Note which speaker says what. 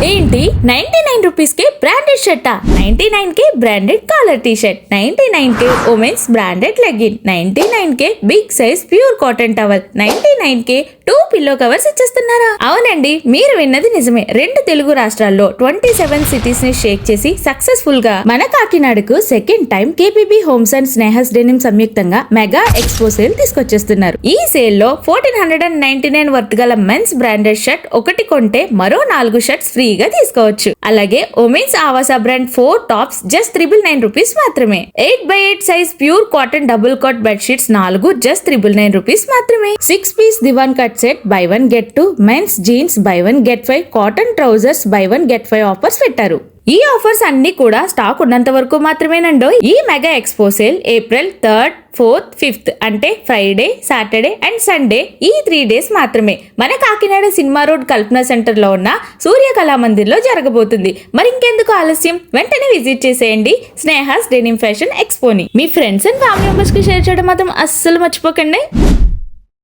Speaker 1: ఏంటి 99 రూపీస్ కే బ్రాండెడ్ షర్టా, 99 కే బ్రాండెడ్ కాలర్ టీ షర్ట్, 99 కే ఉమెన్స్ బ్రాండెడ్ లెగ్గిన్, 99 కే big size pure cotton towel, 99 కే 2 పిల్లో కవర్స్ ఇచ్చేస్తున్నారా? అవునండి, మీరు విన్నది నిజమే. 2 తెలుగు రాష్ట్రాల్లో 27 సిటీస్ ని షేక్ చేసి సక్సెస్ఫుల్ గా మన కాకినాడకు second time KPB homes and Sneha's denim సంయుక్తంగా మెగా ఎక్స్పో సేల్ తీసుకొచ్చేస్తున్నారు. ఈ సేల్ లో 1499 వర్త్ గల మెన్స్ బ్రాండెడ్ షర్ట్ ఒకటి కొంటే మరో 4 షర్ట్స్ ఫ్రీగా తీసుకోవచ్చు. అలాగే women's Avaasa brand 4 tops just 999 rupees మాత్రమే. 8x8 size pure cotton double cot bed sheets 4 just 999 rupees మాత్రమే. 6 piece diwan cut set buy 1 get 2, men's jeans buy 1 get 5, cotton trousers buy 1 get 5 offers పెట్టారు. ఈ ఆఫర్స్ అన్ని కూడా stock ఉన్నంత వరకు మాత్రమేనండో. ఈ mega expo sale April 3rd, 4th, 5th అంటే Friday, Saturday and Sunday ఈ 3 డేస్ మాత్రమే మన కాకినాడ సినిమా రోడ్ కల్పన సెంటర్ లో ఉన్న సూర్య కళామందిర్ లో జరగబోతుంది. మరి ఇంకెందుకు ఆలస్యం, వెంటనే విజిట్ చేసేయండి స్నేహాస్ డెనిమ్ ఫ్యాషన్ ఎక్స్పోని. మీ ఫ్రెండ్స్ అండ్ ఫ్యామిలీ మెంబర్స్ కి షేర్ చేయడం మాత్రం అస్సలు మర్చిపోకండి.